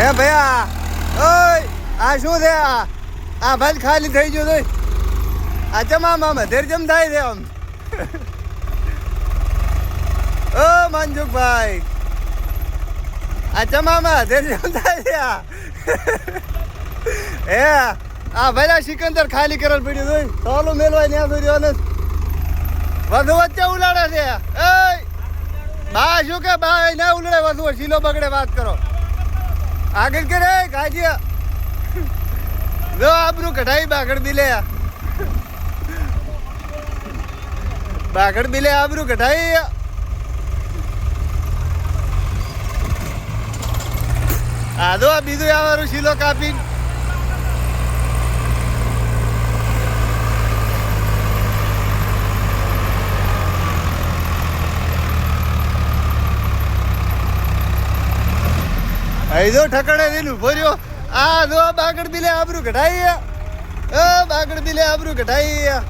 હે ભૈયા ઓય આ શું છે આ ભાઈ ખાલી થઈ ગયો તોય આ ચમામાં ધેર જેમ થાય છે આમ ઓ મંજુકભાઈ આ ચમામાં ધેર જેમ થાય છે હે આ ભાઈ સિકંદર ખાલી કરેલ પડ્યું તોય તોલું મેલવાય ત્યાં સુધી અને વધુ વચ્ચે ઉલાડે છે એ બા શું કે બા ના ઉલડે વધુ શીલો બગડે વાત કરો આગળ કે રે ગાજી જો આબરૂ કઢાઈ બાગડ બિલે આબરૂ કઢાઈ આ દો બીજું આવવાનું શીલો કાપી જો ઠકડે દીલું ભર્યો આ જો બાગડ બિલે આબરૂ કઢાઈ બાગડ બિલે આબરૂ કઢાઈ